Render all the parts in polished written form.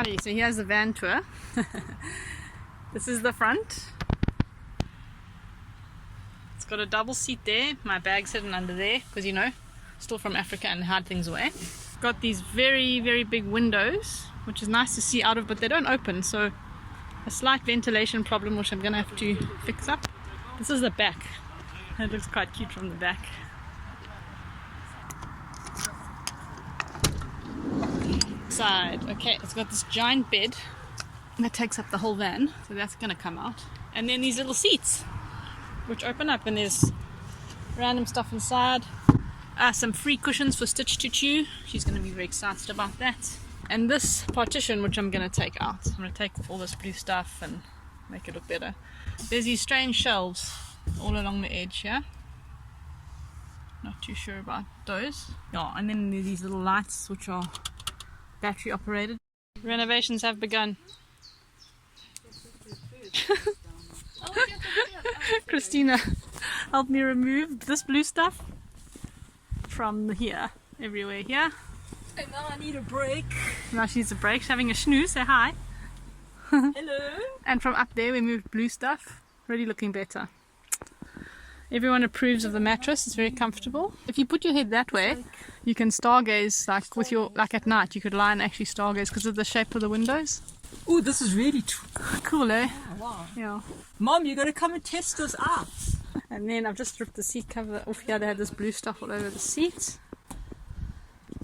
Alrighty, so here's the van tour. This is the front. It's got a double seat there. My bag's hidden under there because, you know, still from Africa and hide things away. Got these very, very big windows, which is nice to see out of, but they don't open, so a slight ventilation problem which I'm gonna have to fix up. This is the back. It looks quite cute from the back. Side. Okay, it's got this giant bed that takes up the whole van, so that's gonna come out. And then these little seats which open up, and there's random stuff inside. Some free cushions for Stitch to chew. She's gonna be very excited about that. And this partition which I'm gonna take out. I'm gonna take all this blue stuff and make it look better. There's these strange shelves all along the edge here. Not too sure about those. Yeah, and then there's these little lights which are battery operated. Renovations have begun. Christina helped me remove this blue stuff from here, everywhere here. And now I need a break. Now she needs a break. She's having a snooze. Say hi. Hello. And from up there we moved blue stuff. Really looking better. Everyone approves of the mattress. It's very comfortable. If you put your head that way, you can stargaze, like with your, like at night. You could lie and actually stargaze because of the shape of the windows. Oh, this is really Cool, eh? oh, wow. Yeah. Mom, you gotta come and test this out. And then I've just ripped the seat cover off here. They had this blue stuff all over the seat.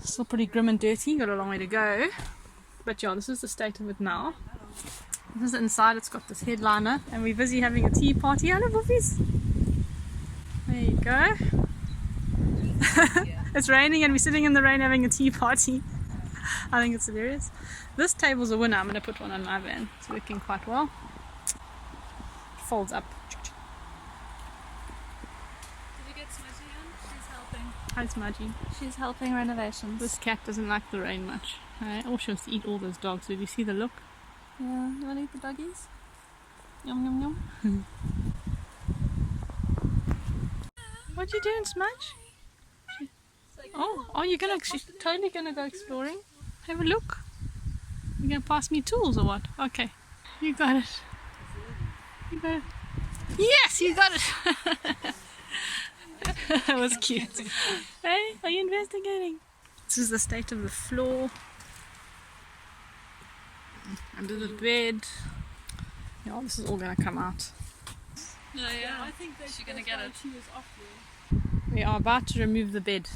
Still pretty grim and dirty. Got a long way to go. But yeah, this is the state of it now. This is the inside. It's got this headliner. And we're busy having a tea party. Hello, Buffies. There you go. It's raining and we're sitting in the rain having a tea party. I think it's hilarious. This table's a winner. I'm going to put one on my van. It's working quite well. It folds up. Did you get Smudgy in? She's helping. Hi, Smudgy. She's helping renovations. This cat doesn't like the rain much. Oh, she wants to eat all those dogs. Did you see the look? Yeah, you want to eat the doggies? Yum, yum, yum. What you doing, Smudge? Oh, you're gonna, she's totally gonna go exploring. Have a look. You're gonna pass me tools or what? Okay, you got it. You got it. Yes, you got it. That was cute. Hey, are you investigating? This is the state of the floor. Under the bed. Yeah, this is all gonna come out. No, yeah. I think that She's gonna get it. She was off there. We are about to remove the bed.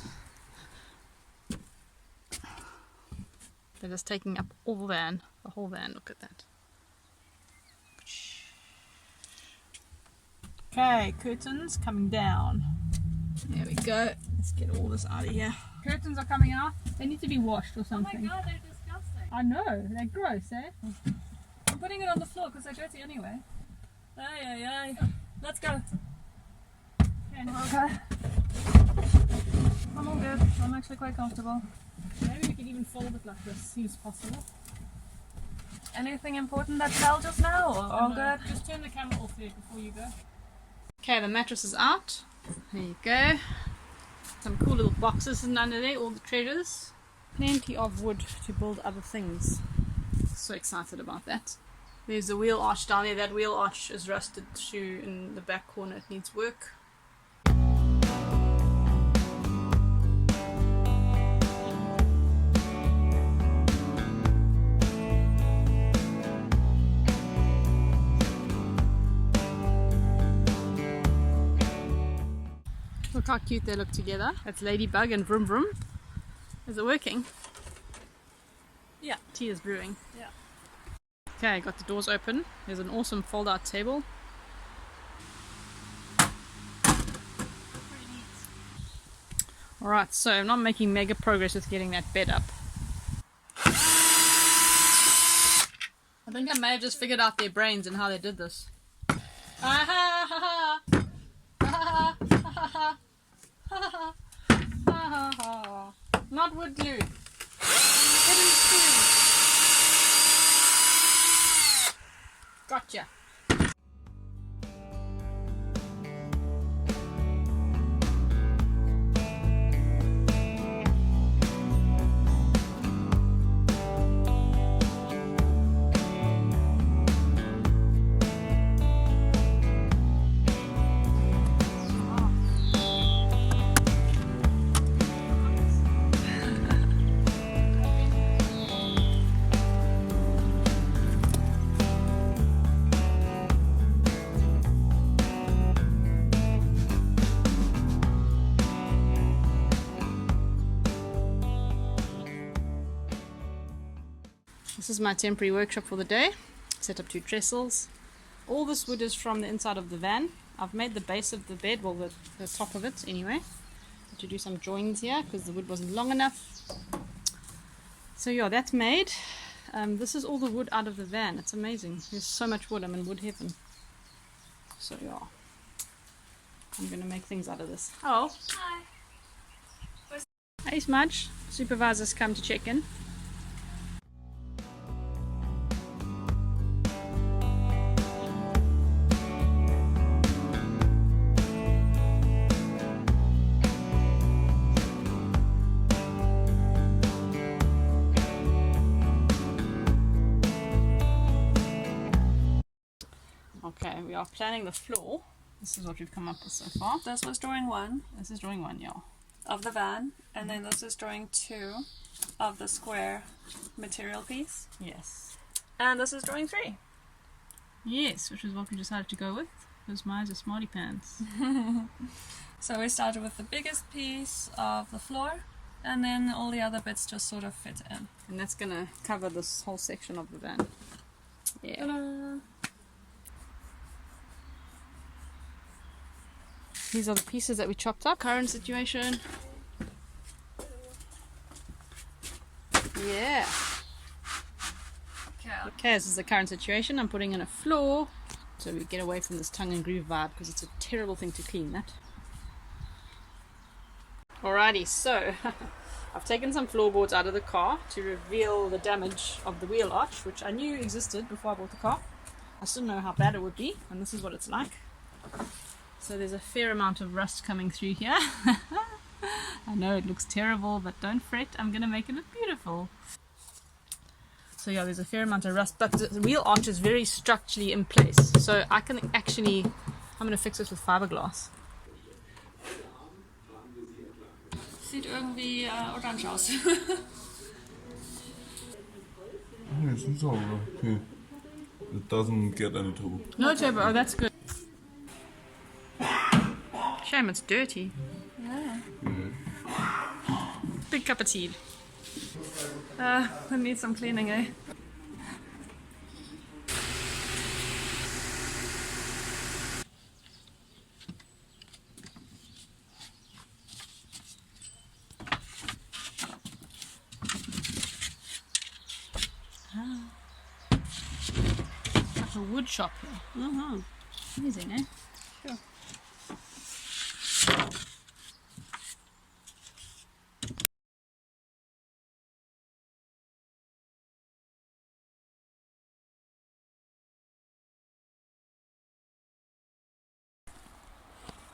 They're just taking up all the van, the whole van. Look at that. Okay, curtains coming down. There we go. Let's get all this out of here. Curtains are coming out. They need to be washed or Oh something. my god, they're disgusting. I know, they're gross, eh? I'm putting it on the floor because they're dirty anyway. Ay. Let's go. Okay. I'm all good. I'm actually quite comfortable. Maybe we can even fold it like this, seems possible. Anything important that fell just now? Or all good? Just turn the camera off there before you go. Okay, the mattress is out. There you go. Some cool little boxes and under there, all the treasures. Plenty of wood to build other things. So excited about that. There's a wheel arch down there. That wheel arch is rusted through in the back corner. It needs work. Look how cute they look together. That's Ladybug and Vroom Vroom. Is it working? Yeah. Tea is brewing. Yeah. Okay, got the doors open. There's an awesome fold-out table. Pretty neat. Alright, so I'm not making mega progress with getting that bed up. I think I may have just figured out their brains and how they did this. Not wood glue. Hidden spoon. Gotcha. This is my temporary workshop for the day. Set up 2 trestles. All this wood is from the inside of the van. I've made the base of the bed, well the top of it anyway, to do some joins here because the wood wasn't long enough. So yeah, that's made. This is all the wood out of the van. It's amazing. There's so much wood. I'm in wood heaven. So yeah, I'm gonna make things out of this. Oh, Hi. hey Smudge. Supervisor's come to check in. Okay, we are planning the floor. This is what we've come up with so far. This was drawing 1 This is drawing 1, yeah. of the van, and then this is drawing 2 of the square material piece, Yes. and this is drawing 3. Yes, which is what we decided to go with, because mine's are smarty pants. So we started with the biggest piece of the floor, and then all the other bits just sort of fit in. And that's gonna cover this whole section of the van. Yeah. Ta-da! These are the pieces that we chopped up. Current situation. Yeah. Okay, this is the current situation. I'm putting in a floor so we get away from this tongue and groove vibe because it's a terrible thing to clean that. Alrighty, so I've taken some floorboards out of the car to reveal the damage of the wheel arch, which I knew existed before I bought the car. I still know how bad it would be, and this is what it's like. So there's a fair amount of rust coming through here. I know it looks terrible, but don't fret, I'm going to make it look beautiful. So yeah, there's a fair amount of rust, but the wheel arch is very structurally in place. So I can actually, I'm going to fix this with fiberglass. Sieht irgendwie orange aus. Yes, it's all okay. It doesn't get any trouble. No trouble, oh that's good. Shame it's dirty. Yeah. Big cup of tea. It needs some cleaning, eh? Like a wood shop here. Amazing, eh? Sure.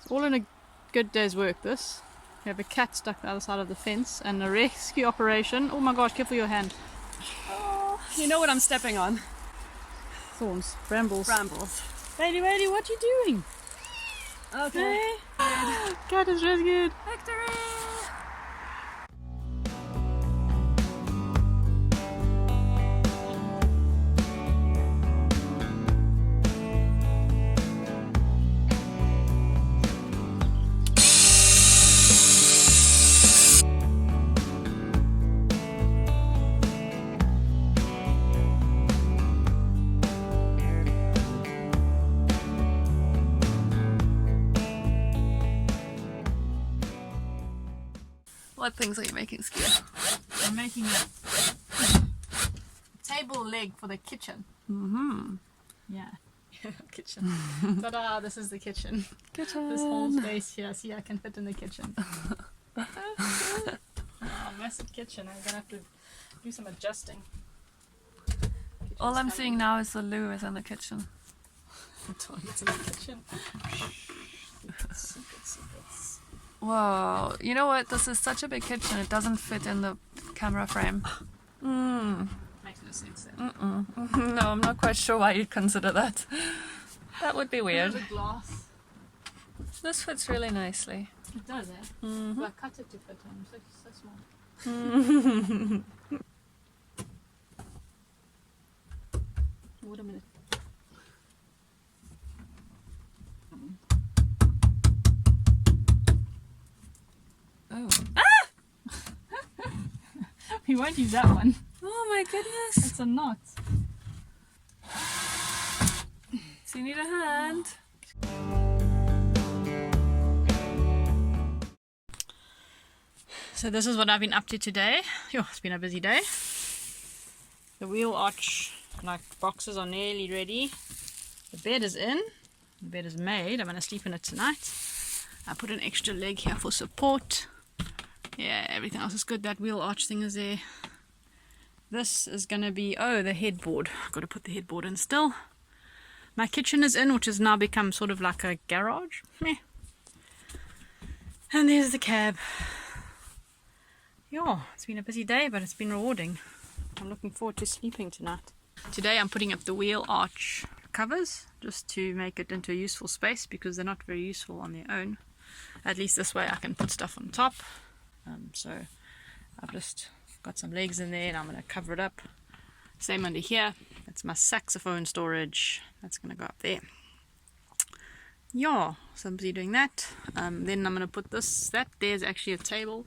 All in a good day's work, this. We have a cat stuck the other side of the fence and a rescue operation. Oh my gosh, careful your hand. You know what I'm stepping on? Thorns, brambles. Brambles. Lady, what you doing? Okay. Cat is rescued. Victory! What things are you making, Skia? I'm making a table leg for the kitchen. Mm-hmm. Yeah. Kitchen. Ta-da, this is the kitchen. Kitchen. This whole space here, see I can fit in the kitchen. Oh, massive kitchen. I'm gonna have to do some adjusting. All I'm seeing now is the loo is in the kitchen. The toilet's in the kitchen. Secrets. Whoa. You know what? This is such a big kitchen. It doesn't fit in the camera frame. Makes no sense then. No, I'm not quite sure why you'd consider that. That would be weird. There's a glass. This fits really nicely. It does, eh? Well, I cut it to fit in. So small. Wait a minute. Oh. We won't use that one. Oh my goodness. It's a knot. So you need a hand. So this is what I've been up to today. Yo, it's been a busy day. The wheel arch boxes are nearly ready. The bed is in. The bed is made. I'm going to sleep in it tonight. I put an extra leg here for support. Yeah, everything else is good. That wheel arch thing is there. This is going to be, the headboard. I've got to put the headboard in still. My kitchen is in, which has now become sort of like a garage. Meh. And there's the cab. Yeah, it's been a busy day, but it's been rewarding. I'm looking forward to sleeping tonight. Today I'm putting up the wheel arch covers just to make it into a useful space because they're not very useful on their own. At least this way I can put stuff on top. So I've just got some legs in there and I'm going to cover it up. Same under here. That's my saxophone storage. That's going to go up there. Yeah, so I'm busy doing that. Then I'm going to put there's actually a table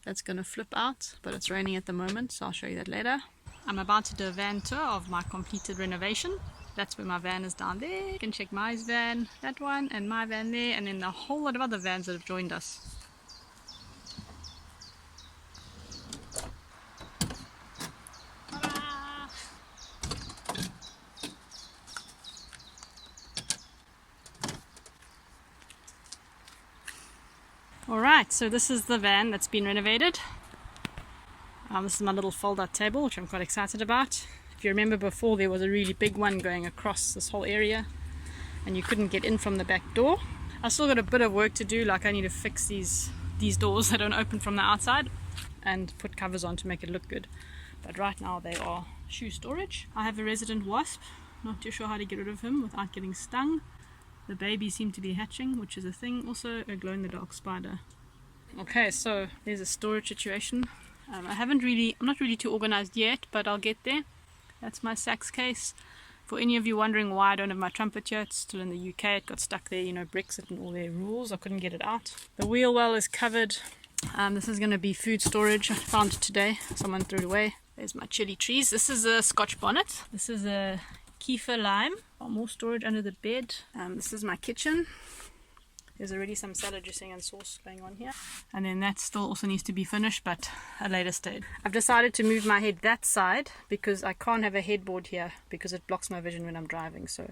that's going to flip out, but it's raining at the moment, so I'll show you that later. I'm about to do a van tour of my completed renovation. That's where my van is down there. You can check my van, that one, and my van there, and then a whole lot of other vans that have joined us. Ta-da! Alright, so this is the van that's been renovated. This is my little fold-out table, which I'm quite excited about. If you remember before, there was a really big one going across this whole area and you couldn't get in from the back door. I still got a bit of work to do, like I need to fix these doors that don't open from the outside and put covers on to make it look good. But right now they are shoe storage. I have a resident wasp, not too sure how to get rid of him without getting stung. The babies seem to be hatching, which is a thing. Also a glow-in-the-dark spider. Okay, so there's a storage situation. I'm not really too organized yet, but I'll get there. That's my sax case. For any of you wondering why I don't have my trumpet here, it's still in the UK. It got stuck there, Brexit and all their rules. I couldn't get it out. The wheel well is covered. This is going to be food storage. I found it today. Someone threw it away. There's my chili trees. This is a Scotch bonnet. This is a kefir lime. More storage under the bed. This is my kitchen. There's already some salad dressing and sauce going on here. And then that still also needs to be finished, but at a later stage. I've decided to move my head that side because I can't have a headboard here because it blocks my vision when I'm driving. So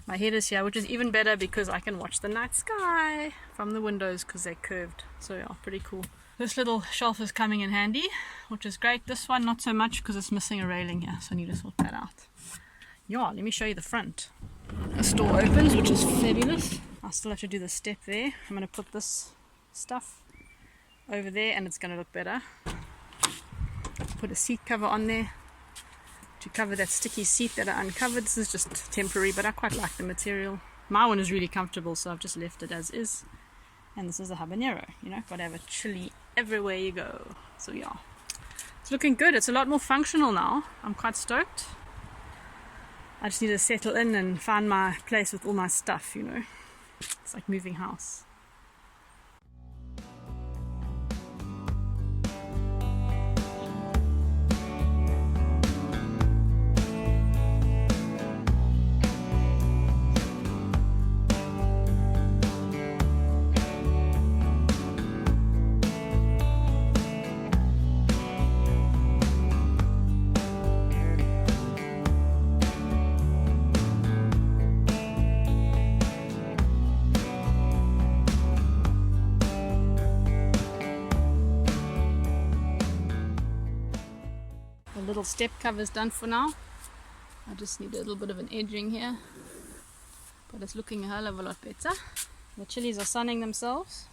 my head is here, which is even better because I can watch the night sky from the windows because they're curved. So yeah, pretty cool. This little shelf is coming in handy, which is great. This one not so much because it's missing a railing here, so I need to sort that out. Yeah, let me show you the front. The store opens, which is fabulous. I still have to do the step there. I'm going to put this stuff over there and it's going to look better. Put a seat cover on there to cover that sticky seat that I uncovered. This is just temporary, but I quite like the material. My one is really comfortable, so I've just left it as is. And this is a habanero, gotta have a chili everywhere you go. So yeah, it's looking good. It's a lot more functional now. I'm quite stoked. I just need to settle in and find my place with all my stuff, It's like moving house. Little step cover's done for now. I just need a little bit of an edging here, but it's looking a hell of a lot better. The chilies are sunning themselves.